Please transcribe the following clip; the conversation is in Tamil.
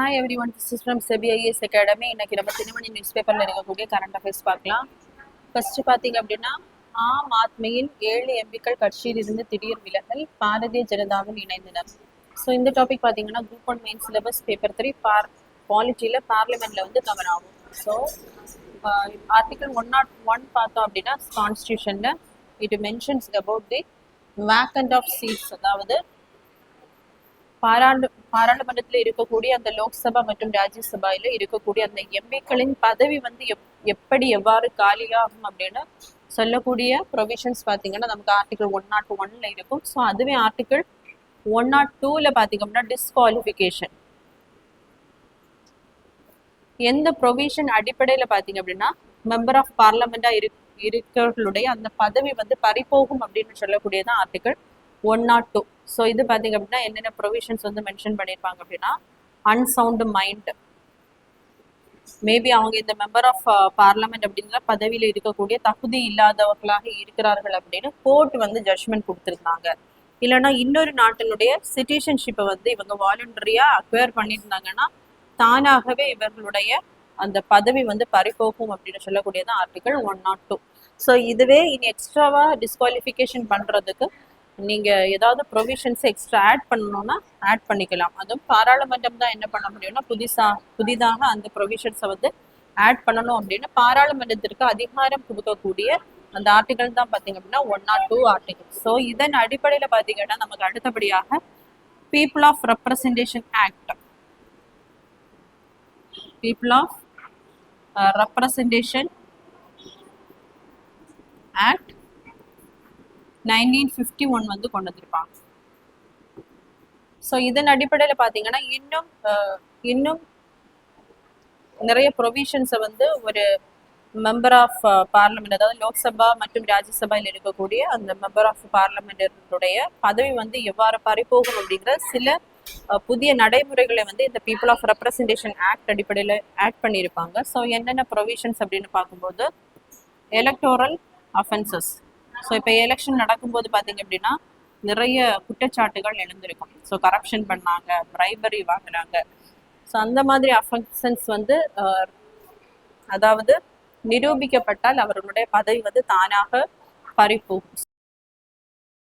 Hi every one, this is from SEBI IS academy. இன்னைக்கு நம்ம தினமணி நியூஸ் பேப்பரில் இருக்கக்கூடிய கரண்ட் அஃபேர்ஸ் பார்க்கலாம். ஃபர்ஸ்ட் பார்த்தீங்க அப்படின்னா, ஆம் ஆத்மியின் 7 எம்பிக்கள் கட்சியில் இருந்து திடீர் விலகல், பாரதிய ஜனதாவில் இணைந்தனர். ஸோ இந்த டாபிக் பார்த்தீங்கன்னா குரூப் 1 மெயின் சிலபஸ் பேப்பர் 3 பாலிட்டியில் பார்லிமெண்ட்ல வந்து கவர் ஆகும். ஸோ ஆர்டிகல் 101 பார்த்தோம் அப்படின்னா கான்ஸ்டியூஷனில் it mentions about the vacant of seats, அதாவது பாராளுமன்றத்தில் இருக்கக்கூடிய அந்த லோக்சபா மற்றும் ராஜ்யசபாயில இருக்கக்கூடிய அந்த எம்பிக்களின் பதவி வந்து எவ்வாறு காலியாகும் அப்படின்னு சொல்லக்கூடிய ப்ரொவிஷன்ஸ் பார்த்தீங்கன்னா நமக்கு ஆர்டிகல் 101ல இருக்கும். ஸோ அதுவே ஆர்டிகல் 102ல பார்த்தீங்க அப்படின்னா டிஸ்குவாலிஃபிகேஷன். எந்த ப்ரொவிஷன் அடிப்படையில் பார்த்தீங்க அப்படின்னா மெம்பர் ஆஃப் பார்லமெண்டா இருக்கிறவர்களுடைய அந்த பதவி வந்து பறிபோகும் அப்படின்னு சொல்லக்கூடியதான் ஆர்டிகல் 102. ஸோ இது பார்த்தீங்க அப்படின்னா என்னென்ன ப்ரொவிஷன்ஸ் வந்து மென்ஷன் பண்ணியிருப்பாங்க அப்படின்னா, அன்சவுண்ட் மைண்ட், மேபி அவங்க இந்த மெம்பர் ஆஃப் பார்லமெண்ட் அப்படிங்கிற பதவியில் இருக்கக்கூடிய தகுதி இல்லாதவர்களாக இருக்கிறார்கள் அப்படின்னு கோர்ட் வந்து ஜட்ஜ்மெண்ட் கொடுத்துருந்தாங்க. இல்லைன்னா இன்னொரு நாட்டினுடைய சிட்டிசன்ஷிப்பை வந்து இவங்க வாலண்டரியா அக்வயர் பண்ணியிருந்தாங்கன்னா தானாகவே இவர்களுடைய அந்த பதவி வந்து பறிபோகும் அப்படின்னு சொல்லக்கூடியதான் ஆர்டிகல் 102. ஸோ இதுவே இனி எக்ஸ்ட்ராவா டிஸ்குவாலிஃபிகேஷன் பண்றதுக்கு நீங்க ஏதாவது ப்ரொவிஷன்ஸ் எக்ஸ்ட்ரா ஆட் பண்ணணும்னா ஆட் பண்ணிக்கலாம். அதுவும் பாராளுமன்றம் தான் என்ன பண்ண முடியும்னா புதிதாக அந்த ப்ரொவிஷன்ஸை வந்து ஆட் பண்ணணும் அப்படின்னு பாராளுமன்றத்திற்கு அதிகாரம் கொடுக்கக்கூடிய அந்த ஆர்டிகல் தான் பார்த்தீங்க அப்படின்னா 102 ஆர்டிகல். ஸோ இதன் அடிப்படையில் பார்த்தீங்கன்னா நமக்கு அடுத்தபடியாக people of representation act, people of representation act 1951 வந்து கொண்டு வந்திருப்பாங்க. ஸோ இதன் அடிப்படையில் பார்த்தீங்கன்னா இன்னும் நிறைய ப்ரொவிஷன்ஸை வந்து ஒரு மெம்பர் ஆஃப் பார்லமெண்ட், அதாவது லோக்சபா மற்றும் ராஜ்யசபாயில் இருக்கக்கூடிய அந்த மெம்பர் ஆஃப் பார்லமெண்டருடைய பதவி வந்து எவ்வாறு பறிபோகும் அப்படிங்கிற சில புதிய நடைமுறைகளை வந்து இந்த பீப்புள் ஆஃப் ரெப்ரசன்டேஷன் ஆக்ட் அடிப்படையில் ஆட் பண்ணியிருப்பாங்க. ஸோ என்னென்ன ப்ரொவிஷன்ஸ் அப்படின்னு பார்க்கும்போது எலக்டோரல் அஃபென்சஸ். ஸோ இப்போ எலெக்ஷன் நடக்கும்போது பார்த்தீங்க அப்படின்னா நிறைய குற்றச்சாட்டுகள் எழுந்திருக்கும். ஸோ கரப்ஷன் பண்ணாங்க, பிரைபரி வாங்கினாங்க. ஸோ அந்த மாதிரி அஃபென்சன்ஸ் வந்து அதாவது நிரூபிக்கப்பட்டால் அவர்களுடைய பதவி வந்து தானாக பறிப்போகும்.